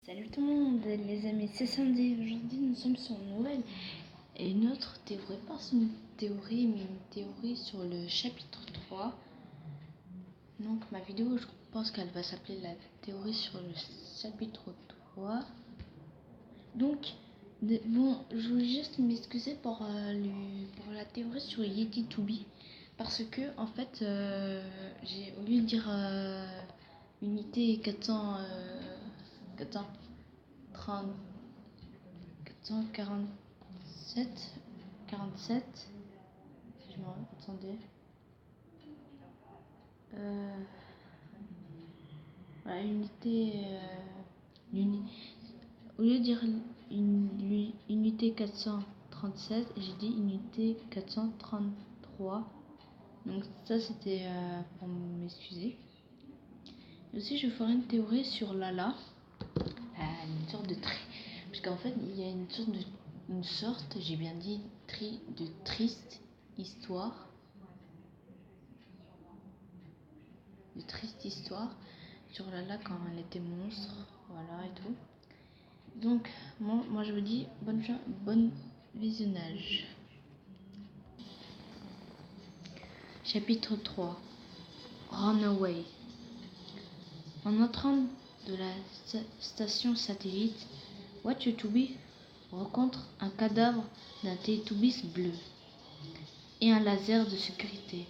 Salut tout le monde les amis, c'est Sandy. Aujourd'hui nous sommes sur Noël et une autre théorie, pas une théorie mais une théorie sur le chapitre 3. Donc ma vidéo je pense qu'elle va s'appeler la théorie sur le chapitre 3. Donc bon, je voulais juste m'excuser pour la théorie sur Yeti Toubi parce que en fait j'ai au lieu de dire unité 447, si je me attendais. Voilà, au lieu de dire unité 437, j'ai dit unité 433. Donc ça c'était pour m'excuser. Et aussi je ferai une théorie sur Lala, une sorte de tri, parce qu'en fait il y a une sorte, j'ai bien dit de triste histoire, sur Lala quand elle était monstre, voilà et tout. Donc moi je vous dis bon visionnage. Chapitre 3. Runaway. En entrant de la station satellite, Watchetobi rencontre un cadavre d'un Télétoubis bleu et un laser de sécurité.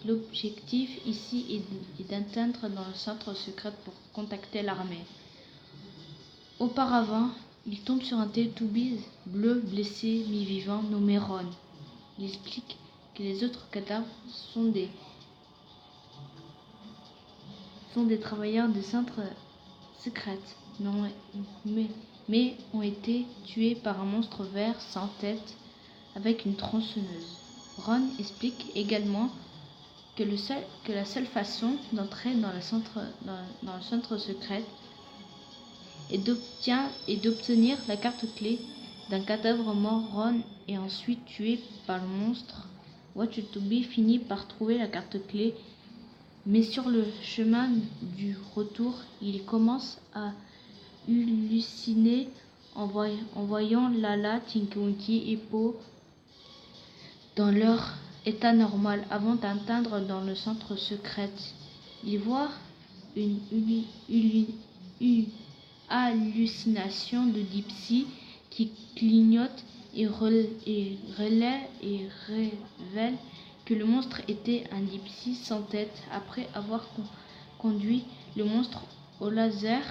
L'objectif ici est d'atteindre dans le centre secret pour contacter l'armée. Auparavant, il tombe sur un Télétoubis bleu blessé mi-vivant nommé Ron. Il explique que les autres cadavres sont des travailleurs des centres secrets, mais ont été tués par un monstre vert sans tête avec une tronçonneuse. Ron explique également que la seule façon d'entrer dans le centre secret est d'obtenir la carte clé d'un cadavre mort. Ron est ensuite tué par le monstre. Watchetobi finit par trouver la carte clé, mais sur le chemin du retour, il commence à halluciner en voyant Lala, Tinky Winky et Po dans leur état normal avant d'atteindre dans le centre secret. Il voit une hallucination de Dipsy qui clignote et révèle que le monstre était un Dipsy sans tête. Après avoir conduit le monstre au laser,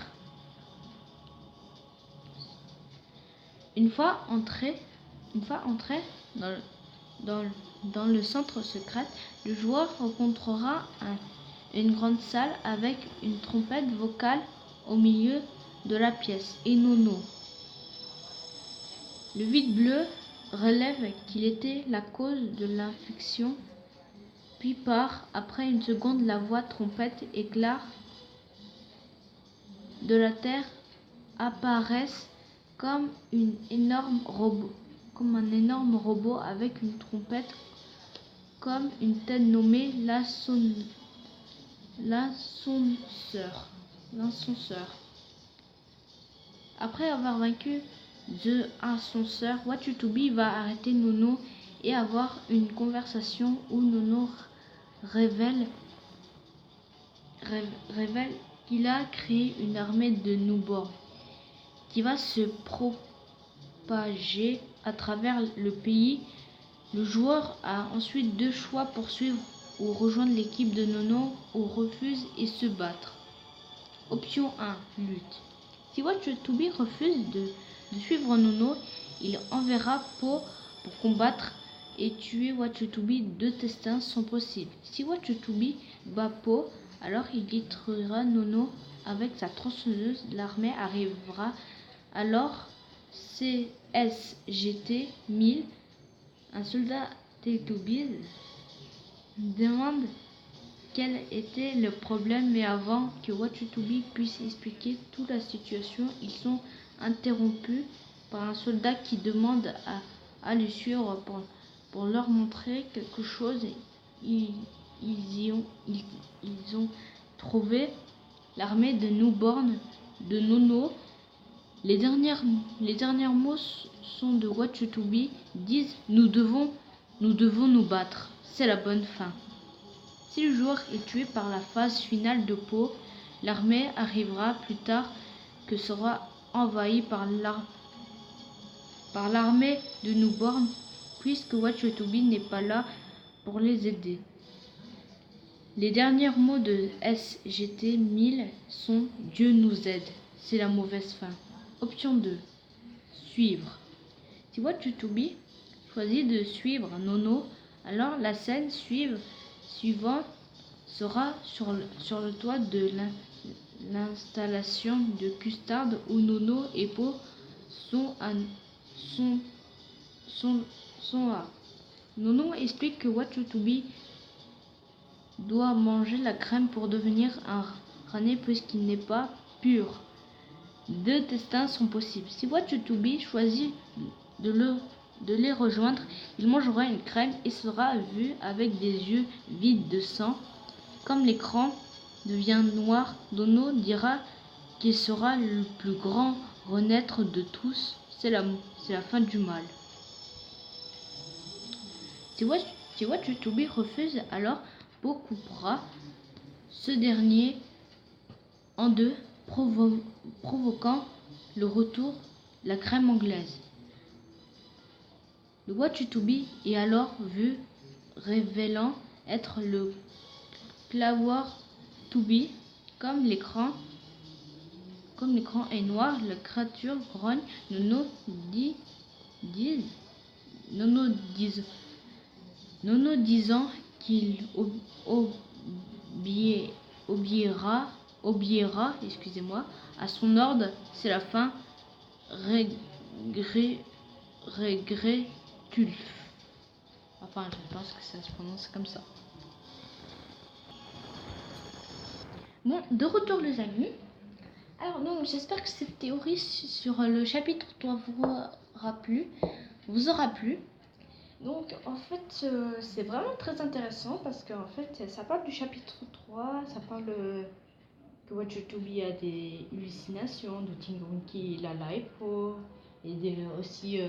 une fois entré dans le centre secret, le joueur rencontrera une grande salle avec une trompette vocale au milieu de la pièce et Nono. Le vide bleu relève qu'il était la cause de l'infection, puis après une seconde, la voix trompette éclaire de la terre apparaissent comme un énorme robot avec une trompette comme une tête nommée l'ascenseur. Après avoir vaincu The Ascenseur, Watchetobi va arrêter Nono et avoir une conversation où Nono révèle qu'il a créé une armée de newborns qui va se propager à travers le pays. Le joueur a ensuite deux choix pour suivre ou rejoindre l'équipe de Nono ou refuse et se battre. Option 1, lutte. Si Watchetobi refuse de suivre Nono, il enverra Po pour combattre et tuer Watchetobi. Deux destins sont possibles. Si Watchetobi bat Po, alors il détruira Nono avec sa tronçonneuse. L'armée arrivera alors. CSGT 1000, un soldat Télétoubis, demande quel était le problème, mais avant que Watchetobi puisse expliquer toute la situation, ils sont interrompus par un soldat qui demande à le suivre pour leur montrer quelque chose. Ils ont trouvé l'armée de newborns de Nono Les derniers mots sont de Wachitubi, disent nous devons nous battre. C'est la bonne fin. Si le joueur est tué par la phase finale de Po, l'armée arrivera plus tard que sera envahie par l'armée de Newborn, puisque Wachitubi n'est pas là pour les aider. Les derniers mots de SGT 1000 sont Dieu nous aide. C'est la mauvaise fin. Option 2. Suivre. Si Wachitubi choisit de suivre Nono, alors la scène suivante sera sur le toit de l'installation de Custard où Nono et Po sont à. Nono explique que Wachitubi doit manger la crème pour devenir un rané puisqu'il n'est pas pur. Deux destins sont possibles. Si Wachitubi choisit de les rejoindre, il mangera une crème et sera vu avec des yeux vides de sang. Comme l'écran devient noir, Nono dira qu'il sera le plus grand renaître de tous. C'est la fin du mal. Si Wachitubi refuse, alors Po coupera ce dernier en deux, provoquant le retour de la crème anglaise. Le Wachitubi est alors vu, révélant être le Clawar-Tubi. Comme l'écran est noir, la créature grogne. Nono disant qu'il obéira à son ordre. C'est la fin. Regretulf. Enfin, je pense que ça se prononce comme ça. Bon, de retour les amis. Alors donc, j'espère que cette théorie sur le chapitre 3 vous aura plu. Donc en fait, c'est vraiment très intéressant parce qu'en fait, ça parle du chapitre 3, ça parle que Wachitubi a des hallucinations, de Tingunki il a l'hypo, et aussi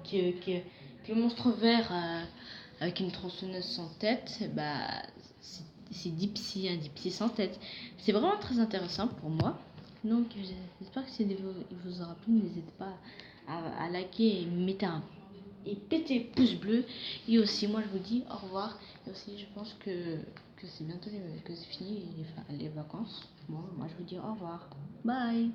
que le monstre vert avec une tronçonneuse sans tête, c'est Dipsy, un Dipsy sans tête. C'est vraiment très intéressant pour moi. Donc j'espère que il vous aura plu. N'hésitez pas à liker et pétez le pouce bleu. Et aussi moi je vous dis au revoir. Et aussi je pense que c'est bientôt que c'est fini les vacances. Bon, moi je vous dis au revoir. Bye.